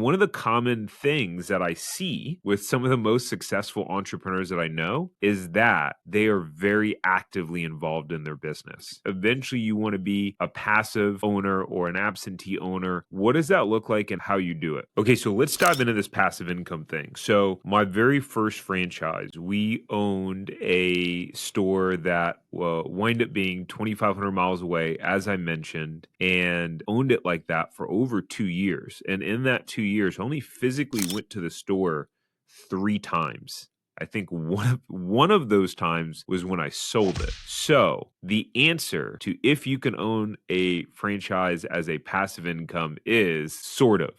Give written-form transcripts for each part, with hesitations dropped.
One of the common things that I see with some of the most successful entrepreneurs that I know is that they are very actively involved in their business. Eventually, you want to be a passive owner or an absentee owner. What does that look like and how you do it? Okay, so let's dive into this passive income thing. So, my very first franchise, we owned a store that wind up being 2,500 miles away, as I mentioned, and owned it like that for over 2 years. And in that 2 years, I only physically went to the store 3 times. I think one of those times was when I sold it. So the answer to if you can own a franchise as a passive income is sort of.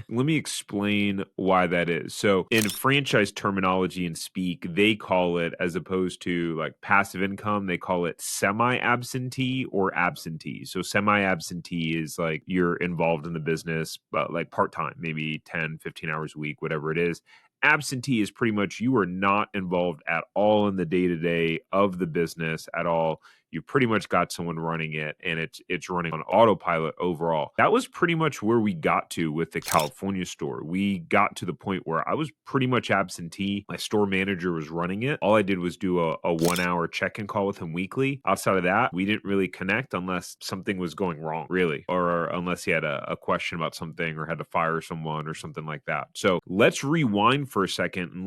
Let me explain why that is. So in franchise terminology and speak, they call it, as opposed to like passive income, they call it semi-absentee or absentee. So semi-absentee is like you're involved in the business, but like part-time, maybe 10, 15 hours a week, whatever it is. Absentee is pretty much you are not involved at all in the day-to-day of the business at all. You pretty much got someone running it, and it's running on autopilot overall. That was pretty much where we got to with the California store. We got to the point where I was pretty much absentee. My store manager was running it. All I did was do a 1 hour check-in call with him weekly. Outside of that, we didn't really connect unless something was going wrong, really, or unless he had a question about something or had to fire someone or something like that. So let's rewind for a second and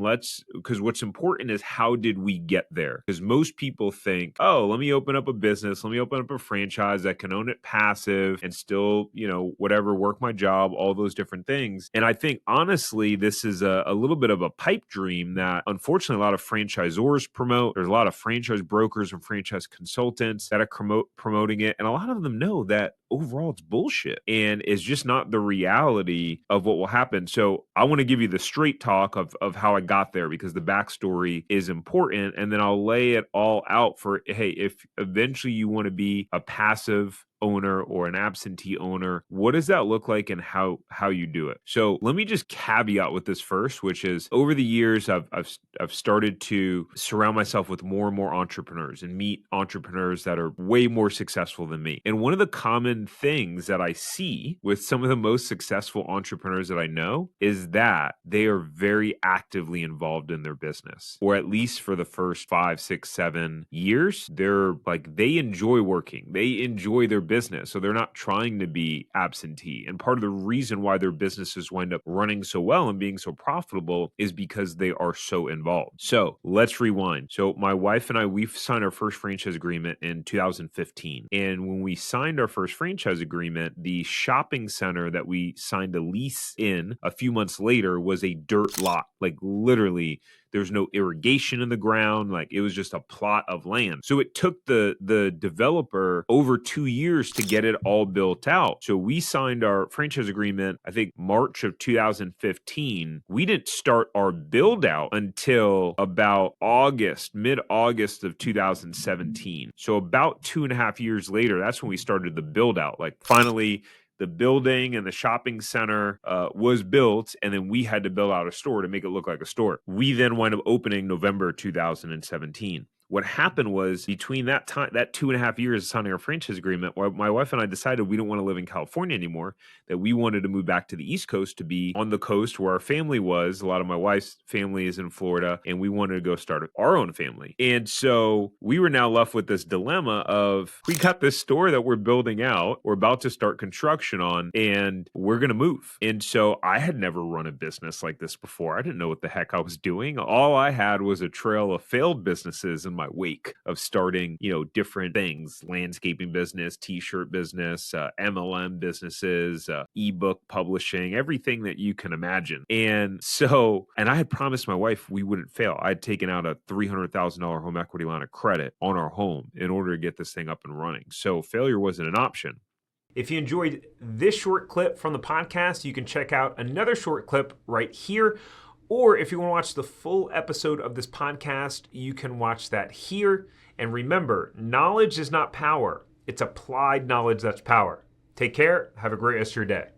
because what's important is how did we get there? Because most people think, oh, let me open up a business, let me open up a franchise that can own it passive and still, whatever, work my job, all those different things. And I think honestly, this is a little bit of a pipe dream that unfortunately a lot of franchisors promote. There's a lot of franchise brokers and franchise consultants that are promoting it. And a lot of them know that overall it's bullshit and it's just not the reality of what will happen. So I want to give you the straight talk of how I got there, because the backstory is important. And then I'll lay it all out for, hey, if eventually you want to be a passive owner or an absentee owner, what does that look like and how you do it? So let me just caveat with this first, which is over the years I've started to surround myself with more and more entrepreneurs and meet entrepreneurs that are way more successful than me. And one of the common things that I see with some of the most successful entrepreneurs that I know is that they are very actively involved in their business, or at least for the first 5, 6, 7 years, they enjoy working. They enjoy their business. So they're not trying to be absentee. And part of the reason why their businesses wind up running so well and being so profitable is because they are so involved. So let's rewind. So my wife and I, we've signed our first franchise agreement in 2015. And when we signed our first franchise agreement, the shopping center that we signed a lease in a few months later was a dirt lot. Like literally, there's no irrigation in the ground. Like it was just a plot of land. So it took the developer over 2 years to get it all built out. So we signed our franchise agreement, I think March of 2015. We didn't start our build out until about mid-August of 2017. So about 2.5 years later, that's when we started the build out. Like finally, the building and the shopping center was built, and then we had to build out a store to make it look like a store. We then wound up opening November 2017. What happened was between that time, that 2.5 years of signing our franchise agreement, my wife and I decided we don't want to live in California anymore, that we wanted to move back to the East Coast to be on the coast where our family was. A lot of my wife's family is in Florida, and we wanted to go start our own family. And so we were now left with this dilemma of, we got this store that we're building out, we're about to start construction on, and we're going to move. And so I had never run a business like this before. I didn't know what the heck I was doing. All I had was a trail of failed businesses in my wake of starting, different things, landscaping business, t-shirt business, MLM businesses, eBook publishing, everything that you can imagine. And I had promised my wife we wouldn't fail. I'd taken out a $300,000 home equity line of credit on our home in order to get this thing up and running. So failure wasn't an option. If you enjoyed this short clip from the podcast, you can check out another short clip right here. Or if you want to watch the full episode of this podcast, you can watch that here. And remember, knowledge is not power. It's applied knowledge that's power. Take care. Have a great rest of your day.